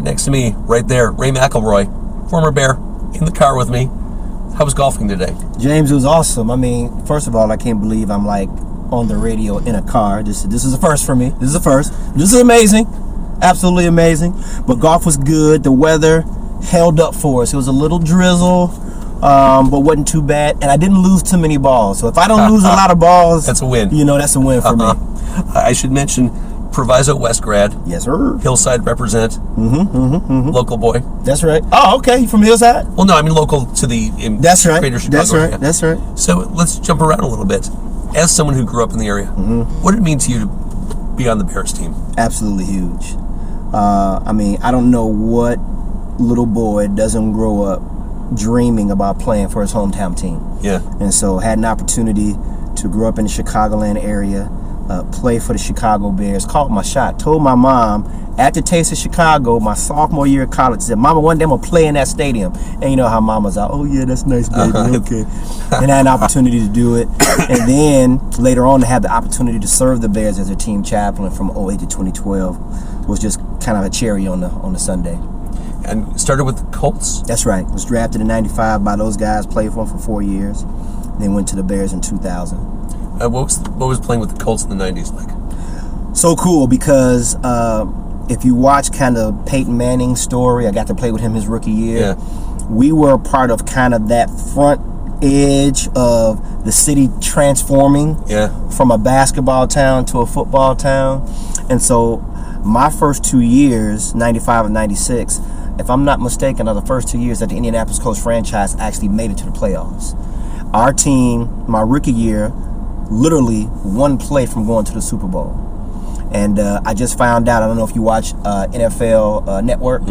right next to me, right there, Ray McElroy, former Bear, in the car with me. How was golfing today? James, it was awesome. I mean, first of all, I can't believe I'm like on the radio in a car. This is a first for me. This is a first. This is amazing. Absolutely amazing. But golf was good. The weather held up for us. It was a little drizzle, but wasn't too bad. And I didn't lose too many balls. So if I don't lose a lot of balls, that's a win. You know, that's a win for me. I should mention Proviso West grad. Yes, sir. Hillside represent. Local boy. That's right. Oh, okay. You from Hillside? Well, no, I mean local to the that's right. greater Chicago That's right. area. That's right. So let's jump around a little bit. As someone who grew up in the area, what did it mean to you to be on the Bears team? Absolutely huge. I mean, I don't know what little boy doesn't grow up dreaming about playing for his hometown team. Yeah. And so had an opportunity to grow up in the Chicagoland area, play for the Chicago Bears, called my shot, told my mom at the Taste of Chicago, my sophomore year of college, said, Mama, one day I'm going to play in that stadium. And you know how mamas are, oh yeah, that's nice, baby, okay. And I had an opportunity to do it. And then later on to have the opportunity to serve the Bears as their team chaplain from 08 to 2012 was just kind of a cherry on the Sunday. And started with the Colts? That's right. Was drafted in 95 by those guys, played for them for 4 years. Then went to the Bears in 2000. What was playing with the Colts in the 90s like? So cool because if you watch kind of Peyton Manning's story, I got to play with him his rookie year. Yeah. We were part of kind of that front edge of the city transforming from a basketball town to a football town. And so my first 2 years, 95 and 96, if I'm not mistaken, are the first 2 years that the Indianapolis Colts franchise actually made it to the playoffs. Our team, my rookie year, literally one play from going to the Super Bowl. And I just found out, I don't know if you watch NFL Network,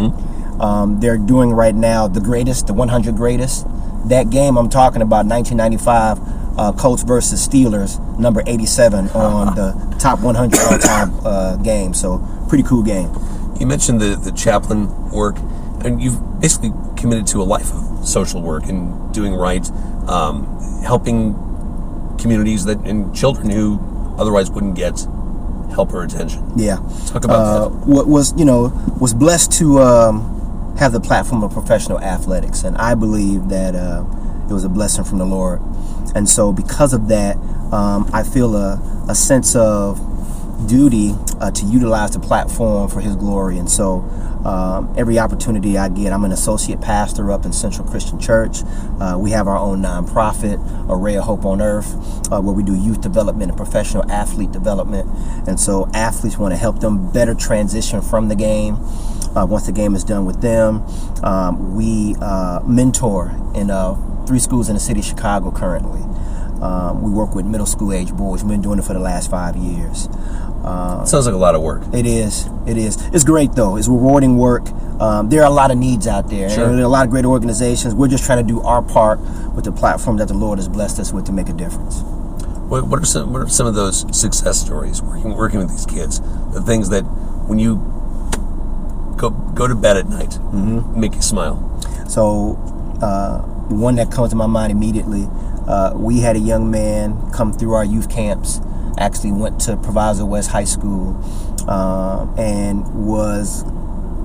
they're doing right now the 100 greatest. That game I'm talking about, 1995, Colts versus Steelers, number 87 on the top 100 all-time game. So pretty cool game. You mentioned the chaplain work, and you've basically committed to a life of social work and doing right, helping communities and children who otherwise wouldn't get help or attention. Yeah. Talk about that. What was blessed to have the platform of professional athletics, and I believe that it was a blessing from the Lord. And so because of that, I feel a sense of duty to utilize the platform for His glory. And so every opportunity I get, I'm an associate pastor up in Central Christian Church. We have our own nonprofit, A Ray of Hope on Earth, where we do youth development and professional athlete development. And so athletes want to help them better transition from the game. Once the game is done with them, we mentor in 3 schools in the city of Chicago currently. We work with middle school age boys. We've been doing it for the last 5 years. Sounds like a lot of work. It is. It's great though. It's rewarding work. There are a lot of needs out there. Sure. There are a lot of great organizations. We're just trying to do our part with the platform that the Lord has blessed us with to make a difference. What are some of those success stories working with these kids? The things that when you go to bed at night make you smile. So the one that comes to my mind immediately, we had a young man come through our youth camps, actually went to Proviso West High School and was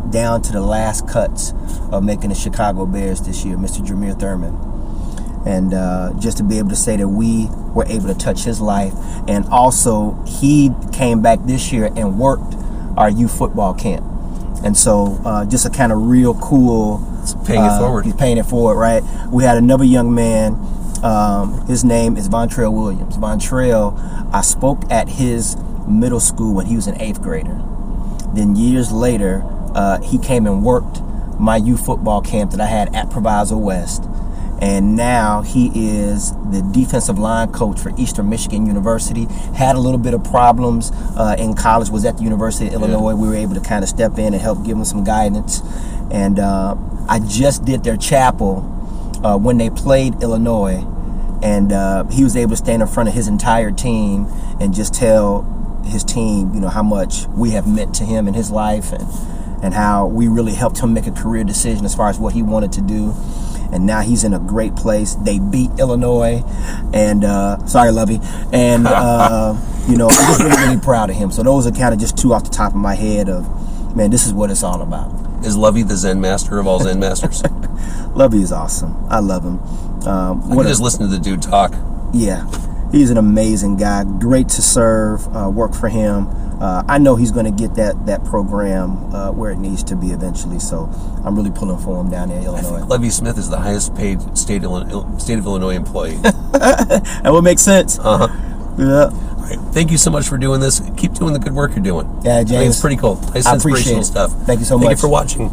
down to the last cuts of making the Chicago Bears this year, Mr. Jameer Thurman. And just to be able to say that we were able to touch his life. And also he came back this year and worked our youth football camp. And so just a kind of real cool... It's paying it forward. He's paying it forward, right? We had another young man. His name is Vontrell Williams. Vontrell, I spoke at his middle school when he was an 8th grader. Then years later, he came and worked my youth football camp that I had at Proviso West. And now he is the defensive line coach for Eastern Michigan University. Had a little bit of problems in college, was at the University of Illinois. We were able to kind of step in and help give him some guidance. And I just did their chapel when they played Illinois. And he was able to stand in front of his entire team and just tell his team, how much we have meant to him in his life and how we really helped him make a career decision as far as what he wanted to do. And now he's in a great place. They beat Illinois, and sorry, Lovey. And I'm just really, really proud of him. So those are kind of just 2 off the top of my head of, man, this is what it's all about. Is Lovey the Zen master of all Zen masters? Lovey is awesome. I love him. I can just listen to the dude talk. Yeah, he's an amazing guy. Great to serve. Work for him. I know he's going to get that program where it needs to be eventually. So I'm really pulling for him down there in Illinois. I think Levy Smith is the highest paid state of Illinois employee. That would make sense. Uh-huh. Yeah. All right. Thank you so much for doing this. Keep doing the good work you're doing. Yeah, James. I think it's pretty cool. Nice I appreciate inspirational it. stuff. Thank you so much. Thank you for watching.